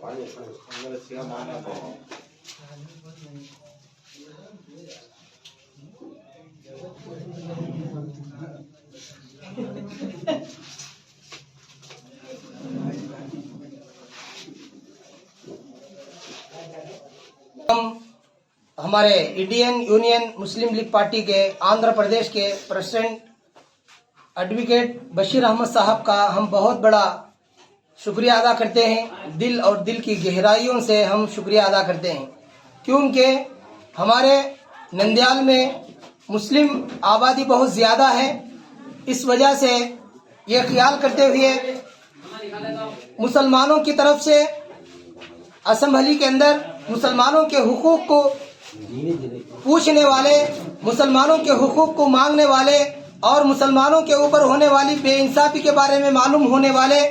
हम हमारे Indian union मुस्लिम league party के आंध्र प्रदेश के प्रेसिडेंट एडवोकेट बशीर अहमद साहब का हम बहुत बड़ा शुक्रिया अदा करते हैं। दिल और दिल की गहराइयों से हम शुक्रिया अदा करते हैं, क्योंकि हमारे नंदयाल में मुस्लिम आबादी बहुत ज़्यादा है। इस वजह से ये ख्याल करते हुए मुसलमानों की तरफ से असेंबली के अंदर मुसलमानों के हुकूक को पूछने वाले, मुसलमानों के हुकूक को मांगने वाले और मुसलमानों के ऊपर होने वाली बेइंसाफी के बारे में मालूम होने वाले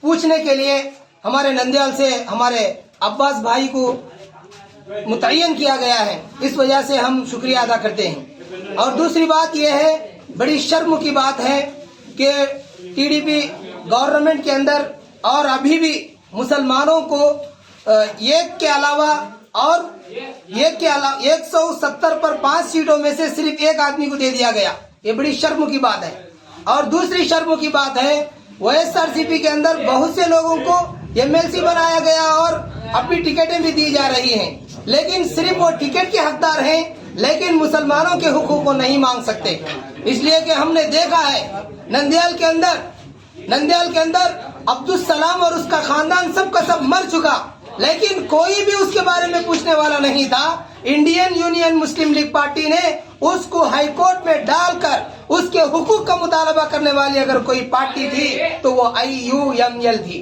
पूछने के लिए हमारे नंदयाल से हमारे अब्बास भाई को मुतय्यन किया गया है। इस वजह से हम शुक्रिया अदा करते हैं। और दूसरी बात यह है, बड़ी शर्म की बात है कि टीडीपी गवर्नमेंट के अंदर और अभी भी मुसलमानों को एक के अलावा और 170 पर 5 सीटों में से सिर्फ एक आदमी को दे दिया गया। ये बड़ी शर्म की बात है। और दूसरी शर्म की बात है, वाईएसआरसीपी के अंदर बहुत से लोगों को एमएलसी बनाया गया और अभी टिकटें भी दी जा रही हैं, लेकिन सिर्फ वो टिकट के हकदार हैं, लेकिन मुसलमानों के हुकूक को नहीं मांग सकते। इसलिए कि हमने देखा है नंदयाल के अंदर अब्दुल सलाम और उसका खानदान सब का सब मर चुका, लेकिन कोई भी उसके बारे में पूछने वाला नहीं था। इंडियन यूनियन मुस्लिम लीग पार्टी ने उसको हाई कोर्ट में डालकर उसके हुकूक का मुतालबा करने वाली अगर कोई पार्टी थी तो वो IUML थी।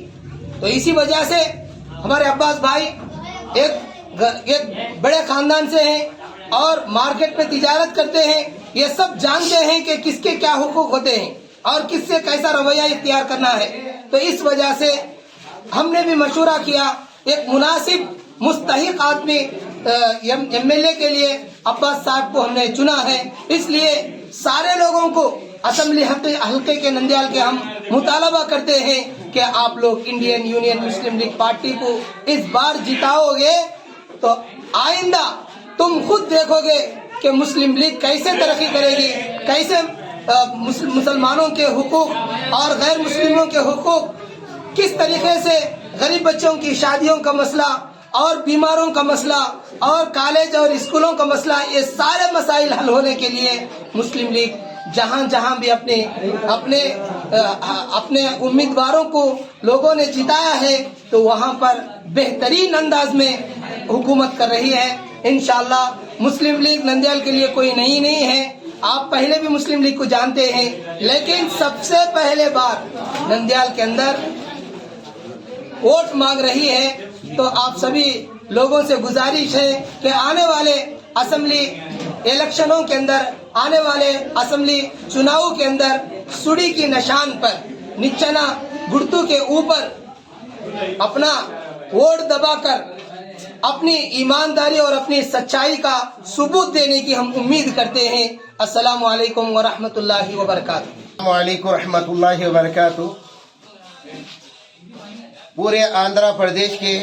तो इसी वजह से हमारे अब्बास भाई एक बड़े खानदान से हैं और मार्केट में तिजारत करते हैं। ये सब जानते हैं कि किसके क्या हुकूक होते हैं और किससे कैसा रवैया इख्तियार करना है। तो इस वजह से हमने भी मशवरा किया, एक मुनासिब मुस्तहिक आदमी MLA के लिए अब्बास साहब को हमने चुना है। इसलिए सारे लोगों को असेंबली हल्के के नंदयाल के हम मुतालबा करते हैं कि आप लोग इंडियन यूनियन मुस्लिम लीग पार्टी को इस बार जिताओगे तो आइंदा तुम खुद देखोगे कि मुस्लिम लीग कैसे तरक्की करेगी, कैसे मुसलमानों के हुकूक और गैर मुस्लिमों के हुकूक, किस तरीके से गरीब बच्चों की शादियों का मसला और बीमारों का मसला और कॉलेज और स्कूलों का मसला, ये सारे मसाइल हल होने के लिए मुस्लिम लीग जहां जहां भी अपने उम्मीदवारों को लोगों ने जिताया है तो वहां पर बेहतरीन अंदाज में हुकूमत कर रही है। इंशाअल्लाह मुस्लिम लीग नंदयाल के लिए कोई नई नहीं है। आप पहले भी मुस्लिम लीग को जानते हैं, लेकिन सबसे पहले बार नंदयाल के अंदर वोट मांग रही है। तो आप सभी लोगों से गुजारिश है कि आने वाले असेंबली इलेक्शनों के अंदर, आने वाले असेंबली चुनाव के अंदर सुड़ी की निशान पर निशाना गुर्तू के ऊपर अपना वोट दबाकर अपनी ईमानदारी और अपनी सच्चाई का सबूत देने की हम उम्मीद करते हैं। अस्सलामु अलैकुम व रहमतुल्लाहि व बरकातहू। अस्सलामु अलैकुम व रहमतुल्लाहि व बरकातहू। पूरे आंध्र प्रदेश के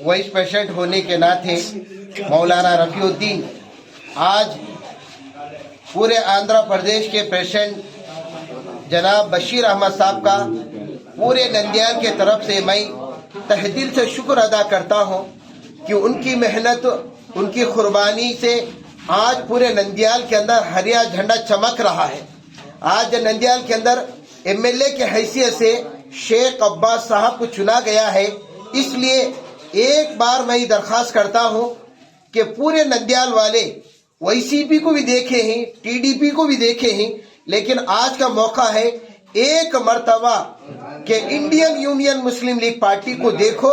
वाइस प्रेसिडेंट होने के नाते मौलाना रफीउद्दीन आज पूरे आंध्र प्रदेश के प्रेसिडेंट जनाब बशीर अहमद साहब का पूरे नंदयाल के तरफ से मैं तहे दिल से शुक्र अदा करता हूं कि उनकी मेहनत, उनकी कुर्बानी से आज पूरे नंदयाल के अंदर हरिया झंडा चमक रहा है। आज नंदयाल के अंदर MLA के हैसियत से शेख अब्बास साहब को चुना गया है। इसलिए एक बार मैं दरखास्त करता हूं कि पूरे नंदयाल वाले YCP को भी देखे हैं, TDP को भी देखे हैं, लेकिन आज का मौका है एक मर्तबा कि इंडियन यूनियन मुस्लिम लीग पार्टी को देखो।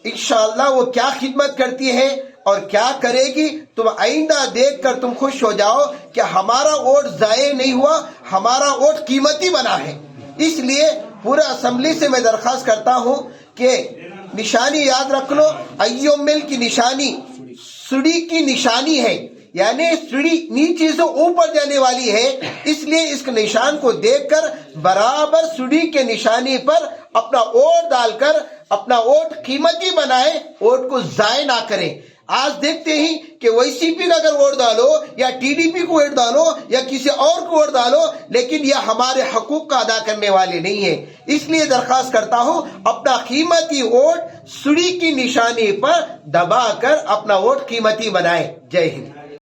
इंशाअल्लाह वो क्या खिदमत करती है और क्या करेगी, तुम आइंदा देखकर तुम खुश हो जाओ कि हमारा वोट जाये नहीं हुआ, हमारा वोट कीमती बना है। इसलिए पूरा असेंबली से मैं दरखास्त करता हूं कि निशानी याद रख लो, IUML की निशानी सुड़ी की निशानी है। یعنی سیڑھی نیچے سے اوپر جانے والی ہے، اس لیے اس کے نشان کو دیکھ کر برابر سیڑھی کے نشانے پر اپنا ووٹ ڈال کر اپنا ووٹ قیمتی بنائے، ووٹ کو ضائع نہ کریں۔ آج دیکھتے ہیں کہ وائی سی پی کا اگر ووٹ ڈالو یا ٹی ڈی پی کو ووٹ ڈالو یا کسی اور کو ووٹ ڈالو، لیکن یہ ہمارے حقوق کا ادا کرنے والے نہیں ہیں۔ اس لیے درخواست کرتا ہوں اپنا قیمتی ووٹ سیڑھی کی نشانی پر دبا کر اپنا ووٹ قیمتی بنائیں۔ جے ہند۔